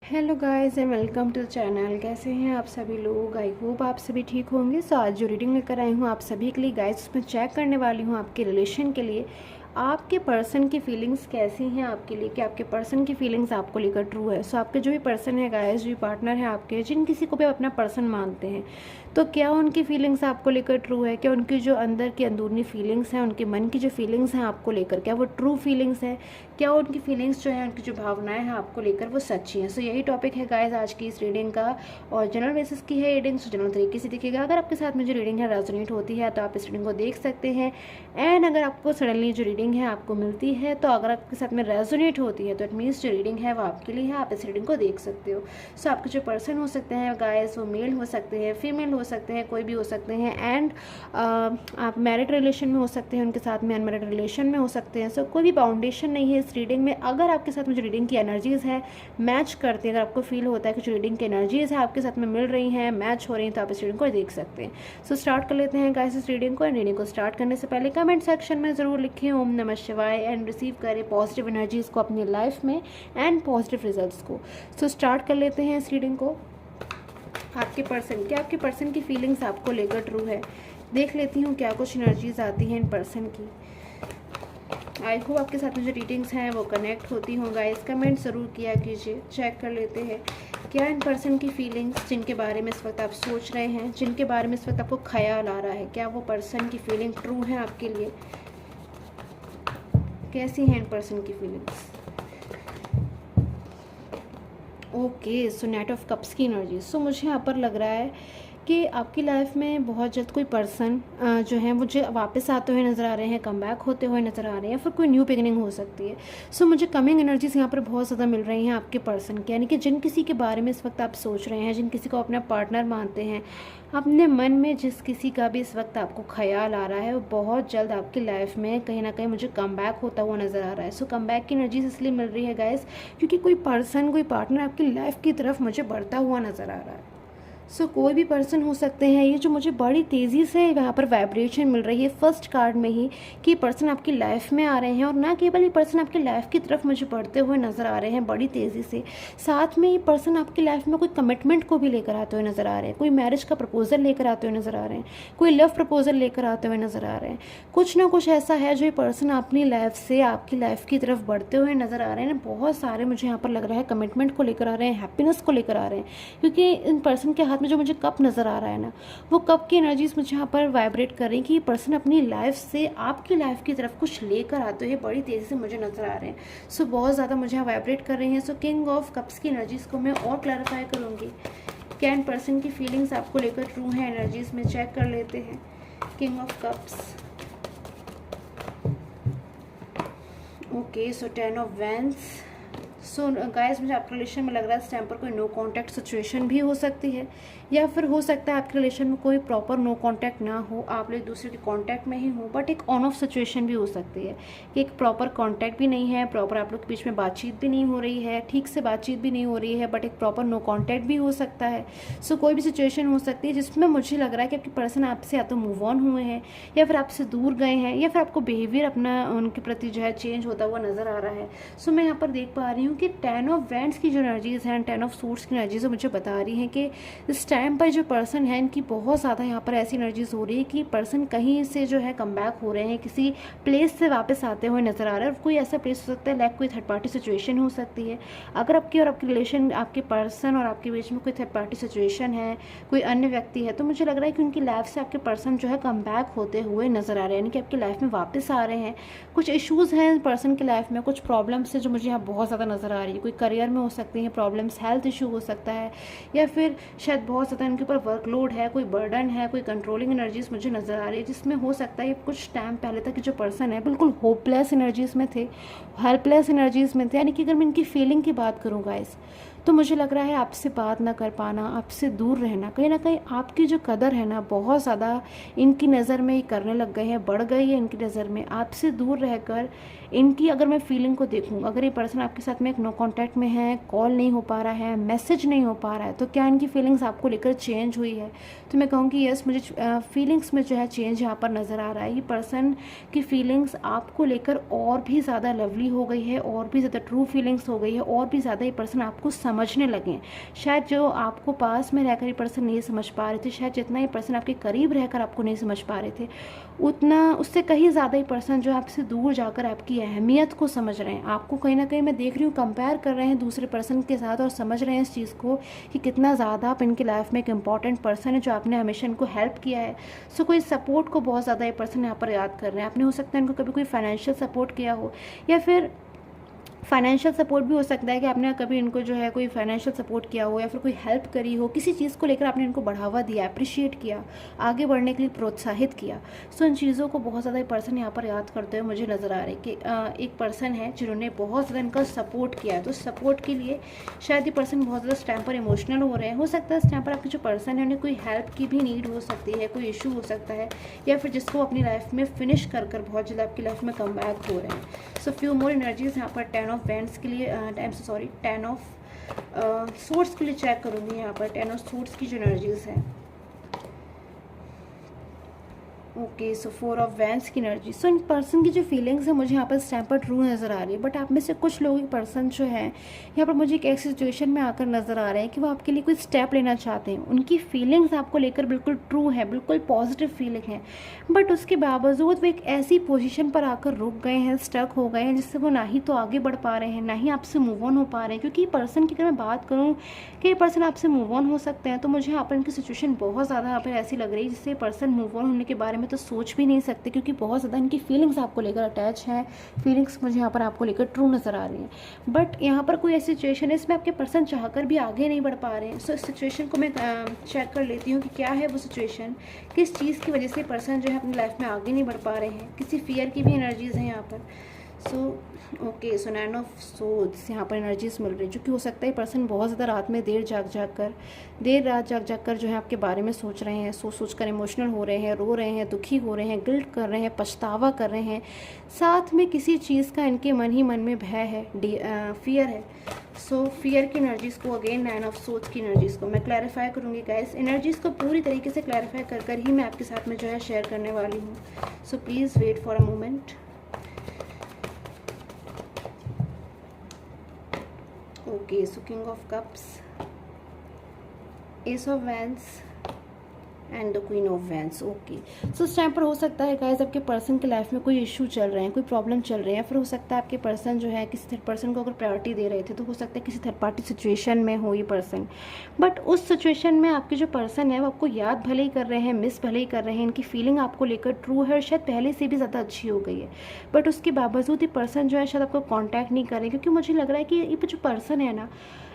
Hello guys and welcome to the channel. कैसे हैं आप सभी लोग? आई होप आप सभी ठीक होंगे। सो आज जो रीडिंग लेकर आई हूँ आप सभी के लिए गाइस, उसमें चेक करने वाली हूँ आपके रिलेशन के लिए आपके पर्सन की फीलिंग्स कैसी हैं आपके लिए, कि आपके पर्सन की फीलिंग्स आपको लेकर ट्रू है। सो आपके जो भी पर्सन है गाइस, जो भी पार्टनर है आपके, जिन किसी को भी आप अपना पर्सन मानते हैं, तो क्या उनकी फीलिंग्स आपको लेकर ट्रू है? क्या उनकी जो अंदर की अंदरूनी फीलिंग्स हैं, उनके मन की जो फीलिंग्स हैं आपको लेकर, क्या वो ट्रू फीलिंग्स हैं? क्या उनकी फीलिंग्स जो है, उनकी जो भावनाएं हैं आपको लेकर, वो सच्ची हैं? सो यही टॉपिक है गाइस आज की इस रीडिंग का। और जनरल बेसिस की है रीडिंग, सो जनरल तरीके से दिखेगा। अगर आपके साथ में जो रीडिंग है रेजोनेट होती है तो आप इस रीडिंग को देख सकते हैं। एंड अगर आपको सडनली जो रीडिंग है आपको मिलती है, तो अगर आपके साथ में रेजोनेट होती है तो इट मीन्स जो रीडिंग है वो आपके लिए है, आप इस रीडिंग को देख सकते हो। सो आपके जो पर्सन हो सकते हैं गाइस, वो मेल हो सकते हैं, फीमेल हो सकते हैं, कोई भी हो सकते हैं। एंड आप मैरिड रिलेशन में हो सकते हैं, उनके साथ में अनमैरिड रिलेशन में हो सकते हैं। सो कोई भी बाउंडेशन नहीं है इस रीडिंग में। अगर आपके साथ में जो रीडिंग की एनर्जीज़ है मैच करते हैं, अगर आपको फील होता है कि जो रीडिंग की एनर्जीज़ है आपके साथ में मिल रही हैं, मैच हो रही हैं, तो आप इस रीडिंग को देख सकते हैं। सो स्टार्ट कर लेते हैं गाइस इस रीडिंग को। एंड रीडिंग को स्टार्ट करने से पहले कमेंट सेक्शन में ज़रूर लिखें ओम नमः शिवाय एंड रिसीव करें पॉजिटिव एनर्जीज़ को अपनी लाइफ में एंड पॉजिटिव रिजल्ट्स को। सो स्टार्ट कर लेते हैं इस रीडिंग को। आपके पर्सन, क्या आपके पर्सन की फीलिंग्स आपको लेकर ट्रू है? देख लेती हूँ क्या कुछ एनर्जीज आती हैं इन पर्सन की। आई होप आपके साथ में जो रीडिंग्स हैं वो कनेक्ट होती हों गाइस। कमेंट ज़रूर किया कीजिए। चेक कर लेते हैं क्या इन पर्सन की फीलिंग्स, जिनके बारे में इस वक्त आप सोच रहे हैं, जिनके बारे में इस वक्त आपको ख्याल आ रहा है, क्या वो पर्सन की फीलिंग ट्रू है आपके लिए? कैसी हैं इन पर्सन की feelings? Okay, so night of cups की एनर्जी। सो मुझे यहाँ पर लग रहा है कि आपकी लाइफ में बहुत जल्द कोई पर्सन जो है मुझे वापस आते हुए नज़र आ रहे हैं, कम बैक होते हुए नज़र आ रहे हैं, या फिर कोई न्यू बिगिनिंग हो सकती है। सो मुझे कमिंग एनर्जीज यहाँ पर बहुत ज़्यादा मिल रही हैं आपके पर्सन की, यानी कि जिन किसी के बारे में इस वक्त आप सोच रहे हैं, जिन किसी को अपना पार्टनर मानते हैं, अपने मन में जिस किसी का भी इस वक्त आपको ख्याल आ रहा है, वो बहुत जल्द आपकी लाइफ में कहीं ना कहीं मुझे कम बैक होता हुआ नज़र आ रहा है। सो कम बैक की एनर्जीज इसलिए मिल रही है गाइस क्योंकि कोई पर्सन, कोई पार्टनर आपकी लाइफ की तरफ मुझे बढ़ता हुआ नज़र आ रहा है। सो कोई भी पर्सन हो सकते हैं ये, जो मुझे बड़ी तेज़ी से यहाँ पर वाइब्रेशन मिल रही है फर्स्ट कार्ड में ही, कि पर्सन आपकी लाइफ में आ रहे हैं, और ना केवल ये पर्सन आपकी लाइफ की तरफ मुझे बढ़ते हुए नज़र आ रहे हैं बड़ी तेज़ी से, साथ में ये पर्सन आपकी लाइफ में कोई कमिटमेंट को भी लेकर आते हुए नज़र आ रहे हैं, कोई मैरिज का प्रपोजल लेकर आते हुए नज़र आ रहे हैं, कोई लव प्रपोजल लेकर आते हुए नज़र आ रहे हैं। कुछ ना कुछ ऐसा है जो ये पर्सन अपनी लाइफ से आपकी लाइफ की तरफ बढ़ते हुए नज़र आ रहे हैं। बहुत सारे मुझे यहाँ पर लग रहा है कमिटमेंट को लेकर आ रहे हैं, हैप्पीनेस को लेकर आ रहे हैं, क्योंकि इन पर्सन के हाथ में जो मुझे कप नज़र आ रहा है ना, वो कप की एनर्जीज मुझे यहाँ पर वाइब्रेट कर रही हैं कि ये पर्सन अपनी लाइफ से आपकी लाइफ की तरफ कुछ लेकर आते हुए बड़ी तेज़ी से मुझे नज़र आ रहे हैं। सो बहुत ज़्यादा मुझे यहाँ वाइब्रेट कर रही हैं। सो किंग ऑफ कप्स की एनर्जीज को मैं और क्लैरिफाई करूँगी। क्या इन पर्सन की फीलिंग्स आपको लेकर ट्रू है? एनर्जीज में चेक कर लेते हैं। King of cups, okay, so 10 of wands. So guys, मुझे आपके रिलेशन में लग रहा है इस टाइम पर कोई नो कांटेक्ट सिचुएशन भी हो सकती है, या फिर हो सकता है आपके रिलेशन में कोई प्रॉपर नो कांटेक्ट ना हो, आप लोग एक दूसरे के कांटेक्ट में ही हो, बट एक ऑन ऑफ सिचुएशन भी हो सकती है कि एक प्रॉपर कांटेक्ट भी नहीं है, प्रॉपर आप लोग के बीच में बातचीत भी नहीं हो रही है, ठीक से बातचीत भी नहीं हो रही है, बट एक प्रॉपर नो कांटेक्ट भी हो सकता है। सो कोई भी सिचुएशन हो सकती है जिसमें मुझे लग रहा है कि आपके पर्सन आपसे या तो मूव ऑन हुए हैं, या फिर आपसे दूर गए हैं, या फिर आपको बिहेवियर अपना उनके प्रति जो है चेंज होता हुआ नज़र आ रहा है। सो मैं यहाँ पर देख पा रही हूँ कि 10 ऑफ वैंड्स की जो एनर्जीज़ हैं, 10 ऑफ सूट्स की एनर्जीज़ मुझे बता रही हैं कि इस टाइम पर जो पर्सन है इनकी बहुत ज़्यादा यहाँ पर ऐसी एनर्जीज़ हो रही है कि पर्सन कहीं से जो है कम बैक हो रहे हैं, किसी प्लेस से वापस आते हुए नज़र आ रहा है। कोई ऐसा प्लेस हो सकता है, लाइक कोई थर्ड पार्टी सिचुएशन हो सकती है। अगर आपकी और आपकी रिलेशन, आपके पर्सन और आपके बीच में कोई थर्ड पार्टी सिचुएशन है, कोई अन्य व्यक्ति है, तो मुझे लग रहा है कि उनकी लाइफ से आपके पर्सन जो है कम बैक होते हुए नज़र आ रहे हैं, यानी कि आपकी लाइफ में वापस आ रहे हैं। कुछ इशूज़ हैं पर्सन की लाइफ में, कुछ प्रॉब्लम्स है जो मुझे यहाँ बहुत ज़्यादा नज़र आ रही है। कोई करियर में हो सकती हैं प्रॉब्लम्स, हेल्थ इशू हो सकता है, या फिर शायद बहुत ज़्यादा इनके ऊपर वर्कलोड है, कोई बर्डन है, कोई कंट्रोलिंग एनर्जीज मुझे नज़र आ रही है, जिसमें हो सकता है कुछ टाइम पहले तक जो पर्सन है बिल्कुल होपलेस एनर्जीज में थे, हेल्पलेस एनर्जीज में थे। यानी कि अगर मैं इनकी फीलिंग की बात करूँ गाइस, तो मुझे लग रहा है आपसे बात ना कर पाना, आपसे दूर रहना, कहीं ना कहीं आपकी जो कदर है ना बहुत ज़्यादा इनकी नज़र में ही करने लग गए हैं, बढ़ गई है इनकी नज़र में। आपसे दूर रहकर इनकी अगर मैं फीलिंग को देखूँ, अगर ये पर्सन आपके साथ में एक नो कांटेक्ट में है, कॉल नहीं हो पा रहा है, मैसेज नहीं हो पा रहा है, तो क्या इनकी फीलिंग्स आपको लेकर चेंज हुई है? तो मैं कहूँगी यस, मुझे फीलिंग्स में जो है चेंज यहाँ पर नज़र आ रहा है। ये पर्सन की फीलिंग्स आपको लेकर और भी ज़्यादा लवली हो गई है, और भी ज़्यादा ट्रू फीलिंग्स हो गई है, और भी ज़्यादा ये पर्सन आपको समझने लगे। शायद जो आपको पास में रहकर ये पर्सन नहीं समझ पा रहे थे, शायद जितना ये पर्सन आपके करीब रहकर आपको नहीं समझ पा रहे थे, उतना उससे कहीं ज़्यादा ही पर्सन जो आपसे दूर जाकर आपकी अहमियत को समझ रहे हैं। आपको कहीं ना कहीं मैं देख रही हूँ कंपेयर कर रहे हैं दूसरे पर्सन के साथ और समझ रहे हैं इस चीज़ को कि कितना ज़्यादा आप इनकी लाइफ में एक इंपॉर्टेंट पर्सन है जो आपने हमेशा इनको हेल्प किया है। सो कोई सपोर्ट को बहुत ज़्यादा ये पर्सन यहाँ पर याद कर रहे हैं। आपने हो सकता है इनको कभी कोई फाइनेंशियल सपोर्ट किया हो, या फिर फाइनेंशियल सपोर्ट भी हो सकता है कि आपने कभी इनको जो है कोई फाइनेंशियल सपोर्ट किया हो, या फिर कोई हेल्प करी हो, किसी चीज़ को लेकर आपने इनको बढ़ावा दिया, अप्रिशिएट किया, आगे बढ़ने के लिए प्रोत्साहित किया। सो इन चीज़ों को बहुत ज़्यादा पर्सन यहाँ पर याद करते हुए मुझे नज़र आ रहा है कि एक पर्सन है जिन्होंने बहुत ज़्यादा इनका सपोर्ट किया है। तो सपोर्ट के लिए शायद ये पर्सन बहुत ज़्यादा इस टाइम पर इमोशनल हो रहे हैं। हो सकता है इस टाइम पर आपके जो पर्सन है उन्हें कोई हेल्प की भी नीड हो सकती है, कोई इशू हो सकता है, या फिर जिसको अपनी लाइफ में फिनिश कर बहुत जल्द आपकी लाइफ में कम बैक हो रहे हैं। सो फ्यू मोर एनर्जीज यहाँ पर 10 ऑफ वैंड्स के लिए 10 ऑफ सोर्स के लिए चेक करूँगी। यहाँ पर 10 ऑफ सोर्स की जो एनर्जीज है, ओके, सो 4 ऑफ वैंड्स की एनर्जी। सो इन पर्सन की जो फीलिंग्स है मुझे यहाँ पर इस टाइम पर ट्रू नज़र आ रही है। बट आप में से कुछ लोग पर्सन जो है यहाँ पर मुझे एक ऐसी सिचुएशन में आकर नज़र आ रहे हैं कि वो आपके लिए कोई स्टेप लेना चाहते हैं। उनकी फीलिंग्स आपको लेकर बिल्कुल ट्रू है, बिल्कुल पॉजिटिव फीलिंग है, बट उसके बावजूद वो एक ऐसी पोजीशन पर आकर रुक गए हैं, स्टक हो गए हैं, जिससे वो ना ही तो आगे बढ़ पा रहे हैं, ना ही आपसे मूव ऑन हो पा रहे हैं। क्योंकि पर्सन की अगर मैं बात करूँ कि ये पर्सन आपसे मूव ऑन हो सकते हैं, तो मुझे यहाँ पर इनकी सिचुएशन बहुत ज़्यादा यहाँ पर ऐसी लग रही है जिससे पर्सन मूव ऑन होने के बारे में तो सोच भी नहीं सकते, क्योंकि बहुत ज़्यादा इनकी फीलिंग्स आपको लेकर अटैच हैं। फीलिंग्स मुझे यहाँ पर आपको लेकर ट्रू नज़र आ रही हैं। बट यहाँ पर कोई ऐसी सिचुएशन है इसमें आपके पर्सन चाहकर भी आगे नहीं बढ़ पा रहे हैं। सो इस सिचुएशन को मैं चेक कर लेती हूँ कि क्या है वो सिचुएशन, किस चीज़ की वजह से पर्सन जो है अपनी लाइफ में आगे नहीं बढ़ पा रहे हैं। किसी फियर की भी एनर्जीज़ हैं यहाँ पर। So okay, so 9 of swords यहाँ पर एनर्जीज मिल रही है, जो कि हो सकता है पर्सन बहुत ज़्यादा रात में देर रात जाग कर जो है आपके बारे में सोच रहे हैं, सोच कर इमोशनल हो रहे हैं, रो रहे हैं, दुखी हो रहे हैं, गिल्ट कर रहे हैं, पछतावा कर रहे हैं। साथ में किसी चीज़ का इनके मन ही मन में भय है, फियर है। सो फियर की एनर्जीज़ को अगेन 9 ऑफ सोर्ड्स की एनर्जीज़ को मैं क्लैरिफाई करूँगी गाइस। एनर्जीज़ को पूरी तरीके से क्लैरिफाई कर ही मैं आपके साथ में जो है शेयर करने वाली हूँ। So please wait for a moment. Okay, so king of cups, ace of wands and the queen of wands. Okay, so इस टाइम पर हो सकता है गाइस आपके पर्सन की लाइफ में कोई इशू चल रहे हैं, कोई प्रॉब्लम चल रही है, फिर हो सकता है आपके पर्सन जो है किसी थर्ड पर्सन को अगर प्रायोरिटी दे रहे थे तो हो सकता है किसी थर्ड पार्टी सिचुएशन में हो ये पर्सन। बट उस सिचुएशन में आपके जो पर्सन है वो आपको याद भले ही कर रहे हैं, मिस भले ही कर रहे हैं, इनकी फीलिंग आपको लेकर ट्रू है और शायद पहले से भी ज़्यादा अच्छी हो गई है। बट उसके बावजूद ये पर्सन जो है शायद आपको कॉन्टैक्ट नहीं कर रहे, क्योंकि मुझे लग रहा है कि ये जो पर्सन है ना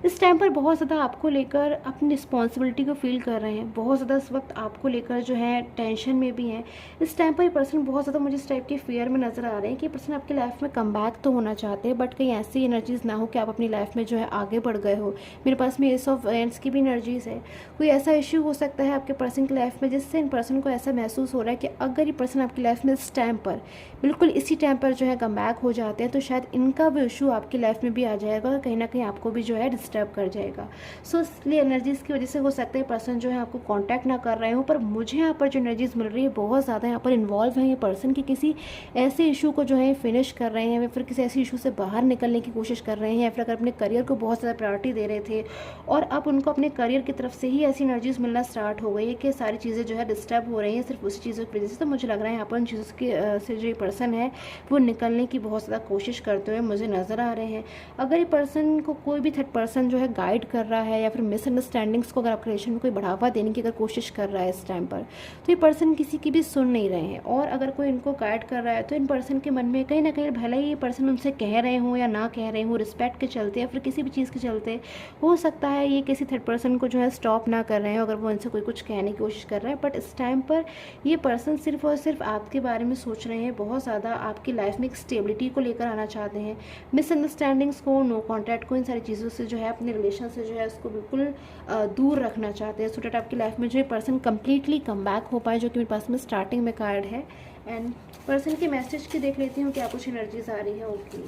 इस टाइम पर बहुत ज़्यादा आपको लेकर अपनी रिस्पॉन्सिबिलिटी को फील कर रहे हैं, बहुत ज़्यादा इस वक्त आपको लेकर जो है टेंशन में भी हैं। इस टाइम पर ये पर्सन बहुत ज़्यादा मुझे इस टाइप के फियर में नज़र आ रहे हैं कि पर्सन आपकी लाइफ में कम बैक तो होना चाहते हैं, बट कहीं ऐसी एनर्जीज़ ना हो कि आप अपनी लाइफ में जो है आगे बढ़ गए हो। मेरे पास में एस ऑफ वैंड्स की भी एनर्जीज़ है। कोई ऐसा इशू हो सकता है आपके पर्सन की लाइफ में जिससे इन पर्सन को ऐसा महसूस हो रहा है कि अगर ये पर्सन आपकी लाइफ में इस टाइम पर बिल्कुल इसी टाइम पर जो है कम बैक हो जाते हैं तो शायद इनका भी इशू आपकी लाइफ में भी आ जाएगा और कहीं ना कहीं आपको भी जो है डिस्टर्ब कर जाएगा। सो इसलिए एनर्जीज़ की वजह से हो सकता है पर्सन जो है आपको कांटेक्ट ना कर रहे हो, पर मुझे यहाँ पर जो एनर्जीज मिल रही है बहुत ज़्यादा यहाँ पर इन्वॉल्व है ये पर्सन की किसी ऐसे इशू को जो है फिनिश कर रहे हैं, या फिर किसी ऐसे इशू से बाहर निकलने की कोशिश कर रहे हैं, या फिर अगर अपने करियर को बहुत ज़्यादा प्रायोरिटी दे रहे थे और अब उनको अपने करियर की तरफ से ही ऐसी एनर्जीज मिलना स्टार्ट हो गई है कि सारी चीज़ें जो है डिस्टर्ब हो रही हैं सिर्फ उसी चीज़ों की वजह से। तो मुझे लग रहा है यहाँ पर उन चीज़ों के से जो ये पर्सन है वो निकलने की बहुत ज़्यादा कोशिश करते हुए मुझे नज़र आ रहे हैं। अगर ये पर्सन को कोई भी थर्ड पर्सन जो है गाइड कर रहा है या फिर मिसअंडरस्टैंडिंग्स को अगर आपके रिलेशन में कोई बढ़ावा देने की अगर कोशिश कर रहा है इस टाइम पर, तो ये पर्सन किसी की भी सुन नहीं रहे हैं। और अगर कोई इनको गाइड कर रहा है तो इन पर्सन के मन में कहीं ना कहीं भले ही ये पर्सन उनसे कह रहे हों या ना कह रहे हों, रिस्पेक्ट के चलते या फिर किसी भी चीज़ के चलते हो सकता है ये किसी थर्ड पर्सन को जो है स्टॉप ना कर रहे हैं अगर वो इनसे कोई कुछ कहने की कोशिश कर रहा है। बट इस टाइम पर ये पर्सन सिर्फ और सिर्फ आपके बारे में सोच रहे हैं, बहुत ज़्यादा आपकी लाइफ में एक स्टेबिलिटी को लेकर आना चाहते हैं। मिसअंडरस्टैंडिंग्स को, नो कॉन्टैक्ट को, इन सारी चीज़ों से जो है अपने रिलेशन से जो है उसको बिल्कुल दूर रखना चाहते हैं, सो दैट आपकी लाइफ में जो है पर्सन कम्प्लीटली कम बैक हो पाए, जो कि मेरे पास में स्टार्टिंग में कार्ड है। एंड पर्सन के मैसेज की देख लेती हूँ क्या कुछ एनर्जीज आ रही है। ओके,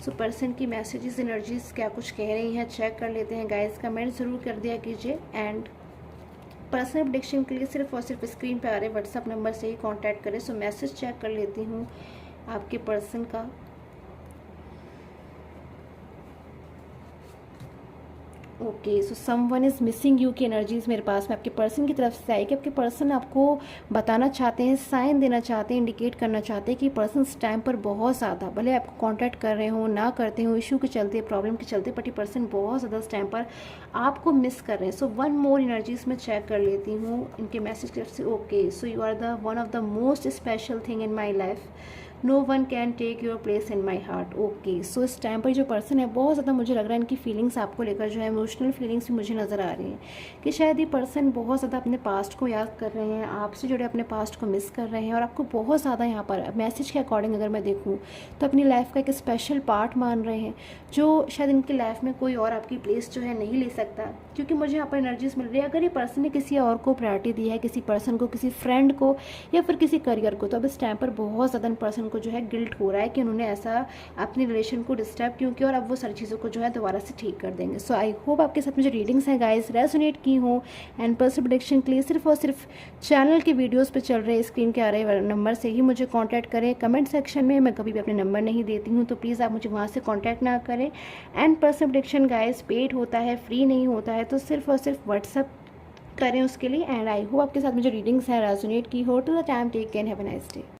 सो पर्सन की मैसेजेस एनर्जीज क्या कुछ कह रही हैं चेक कर लेते हैं गाइस। कमेंट ज़रूर कर दिया कीजिए। एंड पर्सनल प्रेडिक्शन के लिए सिर्फ और सिर्फ स्क्रीन पे आ रहे व्हाट्सअप नंबर से ही कांटेक्ट करें। सो मैसेज चेक कर लेती हूँ आपके पर्सन का। Okay, so someone is missing you की एनर्जीज मेरे पास में आपके पर्सन की तरफ से आई कि आपके पर्सन आपको बताना चाहते हैं, साइन देना चाहते हैं, इंडिकेट करना चाहते हैं कि पर्सन इस टाइम पर बहुत ज़्यादा, भले आपको कांटेक्ट कर रहे हो ना करते हो, इशू के चलते, प्रॉब्लम के चलते, बट ये पर्सन बहुत ज़्यादा इस टाइम पर आपको मिस कर रहे हैं। सो वन मोर एनर्जीज मैं चेक कर लेती हूँ इनके मैसेज की तरफ से। Okay, so you are the one of the most special thing in my life, no one can take your place in my heart. Okay, so इस time पर जो पर्सन है बहुत ज़्यादा मुझे लग रहा है इनकी फीलिंग्स आपको लेकर जो है इमोशनल फीलिंग्स भी मुझे नज़र आ रही हैं कि शायद ये पर्सन बहुत ज़्यादा अपने पास्ट को याद कर रहे हैं, आपसे जुड़े अपने पास्ट को मिस कर रहे हैं, और आपको बहुत ज़्यादा यहाँ पर मैसेज के अकॉर्डिंग अगर मैं देखूँ तो अपनी लाइफ का एक स्पेशल पार्ट मान रहे हैं, जो शायद इनकी लाइफ में कोई और आपकी प्लेस जो है नहीं ले सकता, क्योंकि मुझे यहाँ पर एनर्जीज मिल रही है। अगर ये पर्सन ने किसी और को प्रायोरिटी दी है, किसी पर्सन को, किसी फ्रेंड को, या फिर किसी करियर को, तो अब इस टाइम पर बहुत ज़्यादा इन पर्सन को जो है गिल्ट हो रहा है कि उन्होंने ऐसा अपनी रिलेशन को डिस्टर्ब क्यों किया, और अब वो सारी चीज़ों को जो है दोबारा से ठीक कर देंगे। सो आई होप आपके साथ में जो रीडिंग्स हैं गाइस रेजोनेट की हो, एंड पर्सनल प्रेडिक्शन के लिए सिर्फ और सिर्फ चैनल के वीडियोस पे चल रहे स्क्रीन के आ रहे नंबर से ही मुझे कांटेक्ट करें। कमेंट सेक्शन में मैं कभी भी अपने नंबर नहीं देती हूँ, तो प्लीज़ आप मुझे वहाँ से कांटेक्ट ना करें। And personal prediction guys paid होता है, फ्री नहीं होता है, तो सिर्फ और सिर्फ व्हाट्सअप करें उसके लिए। एंड आई होप आपके साथ में जो रीडिंग्स हैं रेजोनेट की हो। To the time take care, have a nice day.